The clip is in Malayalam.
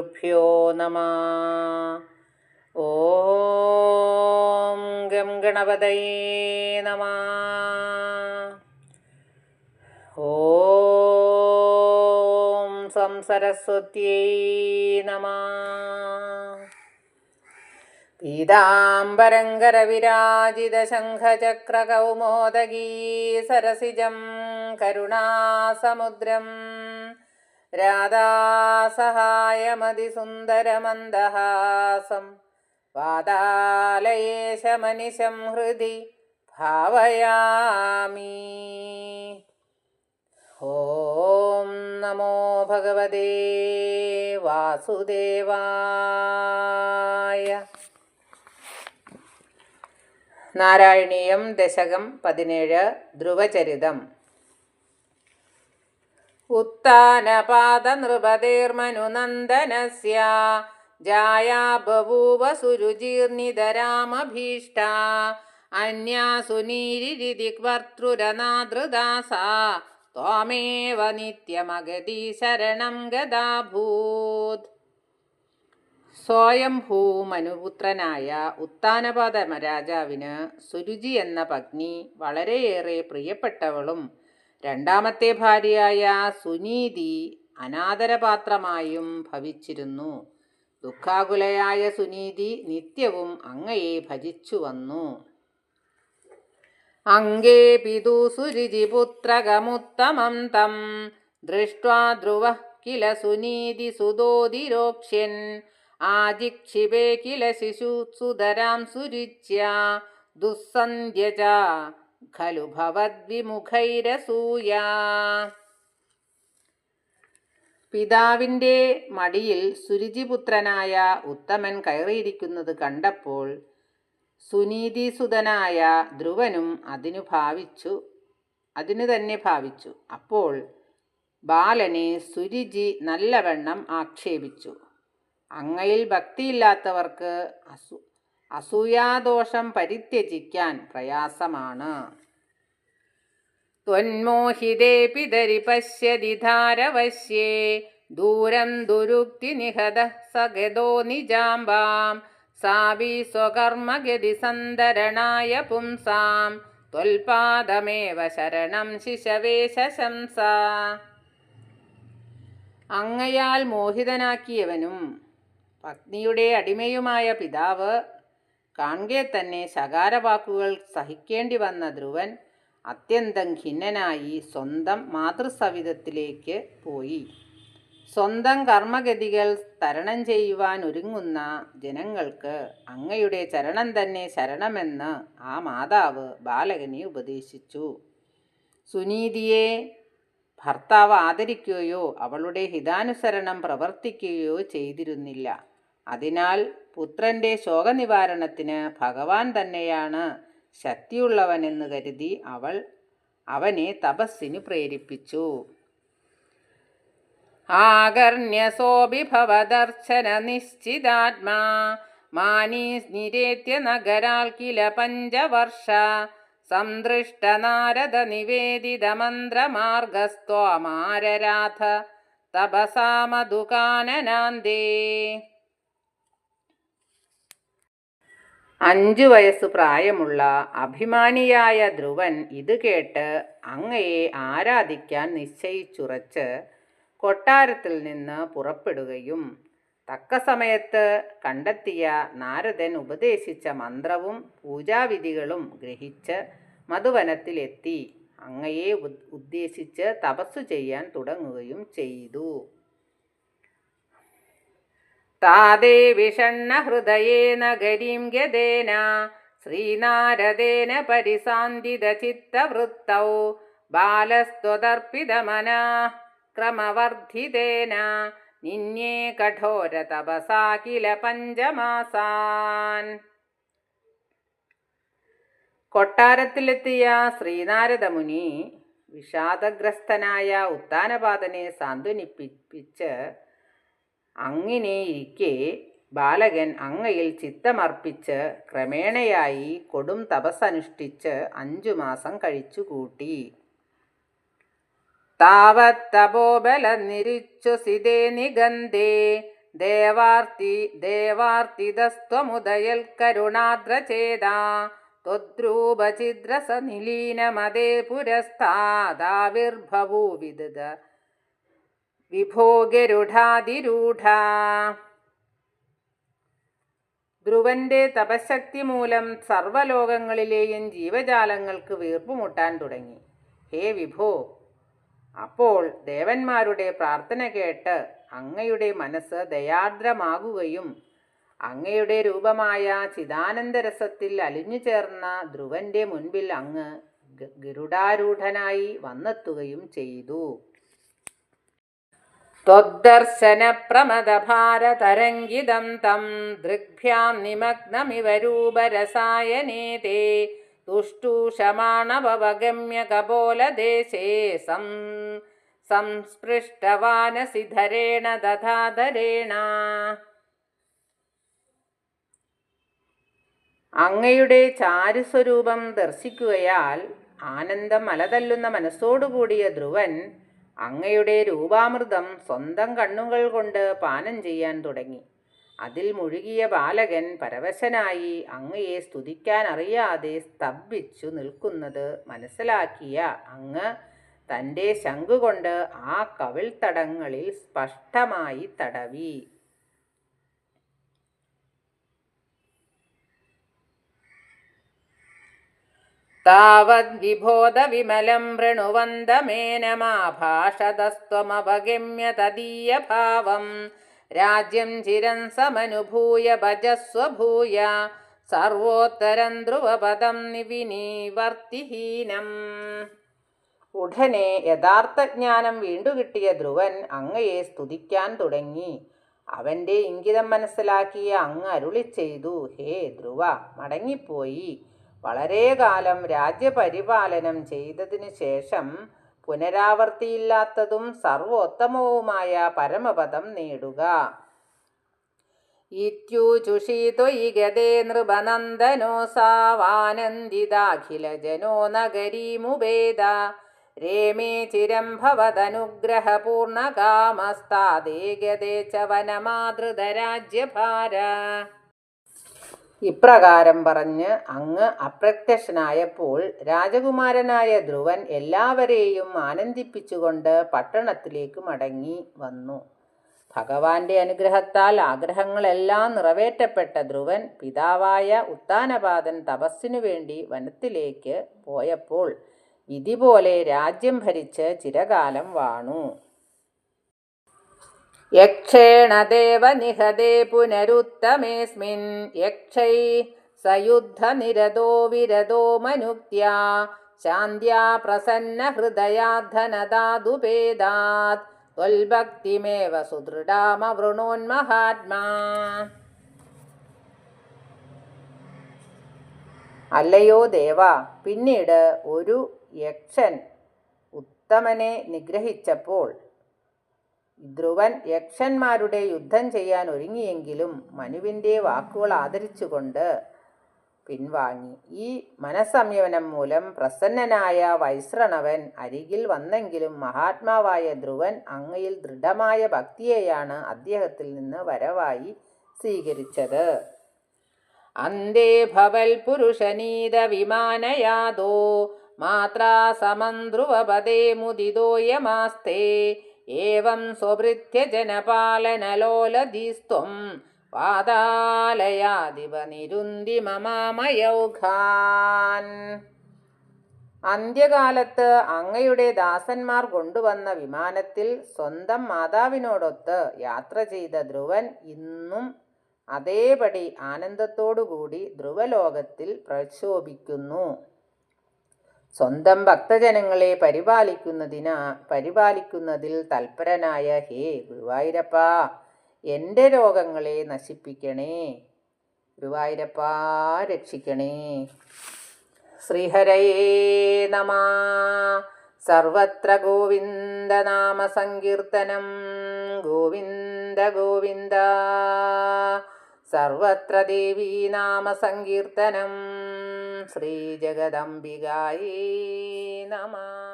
ശ്രീഗുരുഭ്യോ നമഃ. ഓം ഗം ഗണപതയേ നമഃ. ഓം സം സരസ്വത്യൈ നമഃ. പീതാംബരംഗരവിരാജിതശംഖചക്രകൗമോദഗീ സരസിജം കരുണാസമുദ്രം രാധാസഹായമതിസുന്ദരമന്ദഹാസം വാതാലയേശമനിശം ഹൃദി ഭാവയാമി. ഓം നമോ ഭഗവതേ വാസുദേവായ. നാരായണീയം ദശകം 17 ധ്രുവചരിതം. ഉത്ഥാനപാദനൃപതേർമനുനന്ദനസ്യ ജായാ ബഭൂവ സുരുചീർണിതരാമഭീഷ്ട അന്യാസു നീരിരിതിക്വർത്തൃരനാദൃദാസാ ത്വമേവ നിത്യമഗതി ശരണം ഗതാഭൂത്. സ്വയംഭൂമനുപുത്രനായ ഉത്ഥാനപാദ രാജാവിന് സുരുചി എന്ന പത്നി വളരെയേറെ പ്രിയപ്പെട്ടവളും രണ്ടാമത്തെ ഭാര്യയായ സുനീതി അനാദരപാത്രമായും ഭവിച്ചിരുന്നു. ദുഃഖാകുലയായ സുനീതി നിത്യവും അങ്ങയെ ഭജിച്ചു വന്നു. അംഗേ പിതു സുരുചിപുത്രകമുത്തമം തം ദൃഷ്ട്വാ ധ്രുവഃ കില സുനീതി സുതോതിരോക്ഷ്യൻ ആജിക്ഷിപേ കില ശിശുസുതരാം സുരുച്യ ദുസ്സന്ധ്യജ ഖലു ഭവദ്വിമുഖൈരസൂയ. പിതാവിൻ്റെ മടിയിൽ സുരുചിപുത്രനായ ഉത്തമൻ കയറിയിരിക്കുന്നത് കണ്ടപ്പോൾ സുനീതിസുതനായ ധ്രുവനും അതിനു തന്നെ ഭാവിച്ചു. അപ്പോൾ ബാലനെ സുരുചി നല്ലവണ്ണം ആക്ഷേപിച്ചു. അങ്ങയിൽ ഭക്തിയില്ലാത്തവർക്ക് അസൂയാദോഷം പരിത്യജിക്കാൻ പ്രയാസമാണ്. ത്വന്മോഹിതേ പിതരി പശ്യതി ധാരവശ്യേ ദൂരം ദുരുക്തി നിഹത സഗതോ നിജാംബാം സാവി സ്വകർമ്മഗതി സന്തരണായ പുംസാം ത്വൽപാദമേവ ശരണം ശിശവേ ശംസ. അങ്ങയാൽ മോഹിതനാക്കിയവനും പത്നിയുടെ അടിമയുമായ പിതാവ് കാൺകെ തന്നെ ശകാരവാക്കുകൾ സഹിക്കേണ്ടി വന്ന ധ്രുവൻ അത്യന്തം ഖിന്നനായി സ്വന്തം മാതൃസവിധത്തിലേക്ക് പോയി. സ്വന്തം കർമ്മഗതികൾ തരണം ചെയ്യുവാൻ ഒരുങ്ങുന്ന ജനങ്ങൾക്ക് അങ്ങയുടെ ചരണം തന്നെ ശരണമെന്ന് ആ മാതാവ് ബാലകനെ ഉപദേശിച്ചു. സുനീതിയെ ഭർത്താവ് ആദരിക്കുകയോ അവളുടെ ഹിതാനുസരണം പ്രവർത്തിക്കുകയോ ചെയ്തിരുന്നില്ല. അതിനാൽ പുത്രൻ്റെ ശോകനിവാരണത്തിന് ഭഗവാൻ തന്നെയാണ് ശക്തിയുള്ളവനെന്ന് കരുതി അവൾ അവനെ തപസ്സിന് പ്രേരിപ്പിച്ചു. ആകർണ്യസോഭിഭവദർശന നിശ്ചിതാത്മാ മാനീ നിരേത്യ നഗരാൽ കില പഞ്ചവർഷ സംദൃഷ്ട നാരദ നിവേദിത മന്ത്രമാർഗസ്ത്വമാരരാധ തപസാ മധുകാനനാന്തേ. 5 വയസ്സു പ്രായമുള്ള അഭിമാനിയായ ധ്രുവൻ ഇത് കേട്ട് അങ്ങയെ ആരാധിക്കാൻ നിശ്ചയിച്ചുറച്ച് കൊട്ടാരത്തിൽ നിന്ന് പുറപ്പെടുകയും തക്ക സമയത്ത് കണ്ടെത്തിയ നാരദൻ ഉപദേശിച്ച മന്ത്രവും പൂജാവിധികളും ഗ്രഹിച്ച് മധുവനത്തിലെത്തി അങ്ങയെ ഉദ്ദേശിച്ച് തപസ്സു ചെയ്യാൻ തുടങ്ങുകയും ചെയ്തു. താദേ വിഷണ്ണ ഹൃദയേന ഗരീം ഗതേന ശ്രീനാരദേന പരിസാന്തിത ചിത്തവൃത്തൗ ബാലസ്ത്വതർപ്പിതമനാ ക്രമവർദ്ധിതേന നിന്യേ കഠോര തപസാ കില പഞ്ചമാസാൻ. കൊട്ടാരത്തിലെത്തിയ ശ്രീനാരദമുനി വിഷാദഗ്രസ്തനായ ഉത്ഥാനപാദനെ സാന്ത്വനിപ്പിച്ച് അങ്ങിനെയിരിക്കെ ബാലകൻ അങ്ങയിൽ ചിത്തമർപ്പിച്ച് ക്രമേണയായി കൊടും തപസ്സനുഷ്ഠിച്ച് 5 മാസം കഴിച്ചുകൂട്ടി. താവത്തപോബല നിരുച്ഛ്വസിതേ നിഗന്ധേ ദേവാർത്തിതസ്ത്വമുദയൽ കരുണാദ്രചേതാ ത്വദ്രൂപചിദ്രസനിലീനമതേ പുരസ്താദാവിർഭവൂവിദ വിഭോ ഗരുഡാതിരൂഢ. ധ്രുവന്റെ തപശക്തി മൂലം സർവ്വലോകങ്ങളിലെയും ജീവജാലങ്ങൾക്ക് വീർപ്പുമുട്ടാൻ തുടങ്ങി. ഹേ വിഭോ, അപ്പോൾ ദേവന്മാരുടെ പ്രാർത്ഥന കേട്ട് അങ്ങയുടെ മനസ്സ് ദയാർദ്രമാകുകയും അങ്ങയുടെ രൂപമായ ചിദാനന്ദരസത്തിൽ അലിഞ്ഞു ചേർന്ന ധ്രുവന്റെ മുൻപിൽ അങ്ങ് ഗരുഡാരൂഢനായി വന്നെത്തുകയും ചെയ്തു. ത്വദ്ദർശനപ്രമദഭാരതരംഗിതം തം ദൃഗ്ഭ്യാം നിമഗ്നമിവ രൂപരസായനേ തേ തുഷ്ടൂഷമാണവഗമ്യ കപോലദേശേ സംസ്പൃഷ്ടവാനസിധരേണ ദധാധരേണ. അങ്ങയുടെ ചാരുസ്വരൂപം ദർശിക്കുകയാൽ ആനന്ദം അലതല്ലുന്ന മനസ്സോടുകൂടിയ ധ്രുവൻ അങ്ങയുടെ രൂപാമൃതം സ്വന്തം കണ്ണുകൾ കൊണ്ട് പാനം ചെയ്യാൻ തുടങ്ങി. അതിൽ മുഴുകിയ ബാലകൻ പരവശനായി അങ്ങയെ സ്തുതിക്കാൻ അറിയാതെ സ്തംഭിച്ചു നിൽക്കുന്നത് മനസ്സിലാക്കിയ അങ്ങ് തൻ്റെ ശംഖുകൊണ്ട് ആ കവിൾത്തടങ്ങളിൽ സ്പഷ്ടമായി തടവി. താവദ് വിബോധവിമലം വൃണുവന്തമേനമാഭാഷതസ്ത്വമവഗമ്യ തദീയഭാവം രാജ്യം ചിരം സമനുഭൂയ ഭജസ്വ ഭൂയ സർവോത്തരം ധ്രുവപദം വിനിവർത്തിഹീനം. ഉടനെ യഥാർത്ഥജ്ഞാനം വീണ്ടുകിട്ടിയ ധ്രുവൻ അങ്ങയെ സ്തുതിക്കാൻ തുടങ്ങി. അവൻ്റെ ഇംഗിതം മനസ്സിലാക്കിയ അങ്ങ് അരുളി ചെയ്തു, ഹേ ധ്രുവ, മടങ്ങിപ്പോയി വളരെ കാലം രാജ്യപരിപാലനം ചെയ്തതിനു ശേഷം പുനരാവർത്തിയില്ലാത്തതും സർവോത്തമവുമായ പരമപദം നേടുക. ഇത്യൂചുഷി ത്വയി ഗതേ നൃപനന്ദനോസാവാനന്ദിതാഖിലജനോ നഗരീമുപേദ രേമേ ചിരം ഭവതനുഗ്രഹപൂർണകാമസ്താദേ ഗതേ ച വനമാതൃതരാജ്യഭാര. ഇപ്രകാരം പറഞ്ഞ് അങ്ങ് അപ്രത്യക്ഷനായപ്പോൾ രാജകുമാരനായ ധ്രുവൻ എല്ലാവരെയും ആനന്ദിപ്പിച്ചുകൊണ്ട് പട്ടണത്തിലേക്ക് മടങ്ങി വന്നു. ഭഗവാന്റെ അനുഗ്രഹത്താൽ ആഗ്രഹങ്ങളെല്ലാം നിറവേറ്റപ്പെട്ട ധ്രുവൻ പിതാവായ ഉത്താനപാദൻ തപസ്സിനു വേണ്ടി വനത്തിലേക്ക് പോയപ്പോൾ വിധി പോലെ രാജ്യം ഭരിച്ച് ചിരകാലം വാണു. യക്ഷേണ ദേവ നിഹതേ പുനരുത്തമേസ്മിൻ യക്ഷൈ സയുദ്ധനിരതോ വിരതോ മനുക്ത്യാ ശാന്ത്യാ പ്രസന്ന ഹൃദയാധനദാതുപേദാത് ത്വൽഭക്തിമേവ സുദൃഢാമവൃണോന്മഹാത്മാ. അല്ലയോ ദേവ, പിന്നീട് ഒരു യക്ഷൻ ഉത്തമനെ നിഗ്രഹിച്ചപ്പോൾ ധ്രുവൻ യക്ഷന്മാരുടെ യുദ്ധം ചെയ്യാൻ ഒരുങ്ങിയെങ്കിലും മനുവിൻ്റെ വാക്കുകൾ ആദരിച്ചുകൊണ്ട് പിൻവാങ്ങി. ഈ മനസ്സംയമനം മൂലം പ്രസന്നനായ വൈശ്രണവൻ അരികിൽ വന്നെങ്കിലും മഹാത്മാവായ ധ്രുവൻ അങ്ങയിൽ ദൃഢമായ ഭക്തിയെയാണ് അദ്ദേഹത്തിൽ നിന്ന് വരവായി സ്വീകരിച്ചത്. അന്തേ ഭവൽ പുരുഷനീത വിമാനയാദോ മാത്രാ സമം ധ്രുവപദേ മുദിതോയമാസ്തേ ഏവം സ്വഭൃത്യ ജനപാലനലോലധീസ്ത്വം പാതാലയാദിവ നിരുന്തി മമാമയൗഘാൻ. അന്ത്യകാലത്ത് അങ്ങയുടെ ദാസന്മാർ കൊണ്ടുവന്ന വിമാനത്തിൽ സ്വന്തം മാതാവിനോടൊത്ത് യാത്ര ചെയ്ത ധ്രുവൻ ഇന്നും അതേപടി ആനന്ദത്തോടുകൂടി ധ്രുവലോകത്തിൽ പ്രക്ഷോഭിക്കുന്നു. സ്വന്തം ഭക്തജനങ്ങളെ പരിപാലിക്കുന്നതിൽ തൽപരനായ ഹേ ഗുരുവായൂരപ്പ, എൻ്റെ രോഗങ്ങളെ നശിപ്പിക്കണേ. ഗുരുവായൂരപ്പ രക്ഷിക്കണേ. ശ്രീഹരയേ നമഃ. സർവത്ര ഗോവിന്ദനാമ സങ്കീർത്തനം. ഗോവിന്ദ ഗോവിന്ദ. സർവത്ര ദേവീനാമ സങ്കീർത്തനം. ശ്രീ ജഗദംബികായേ നമഃ.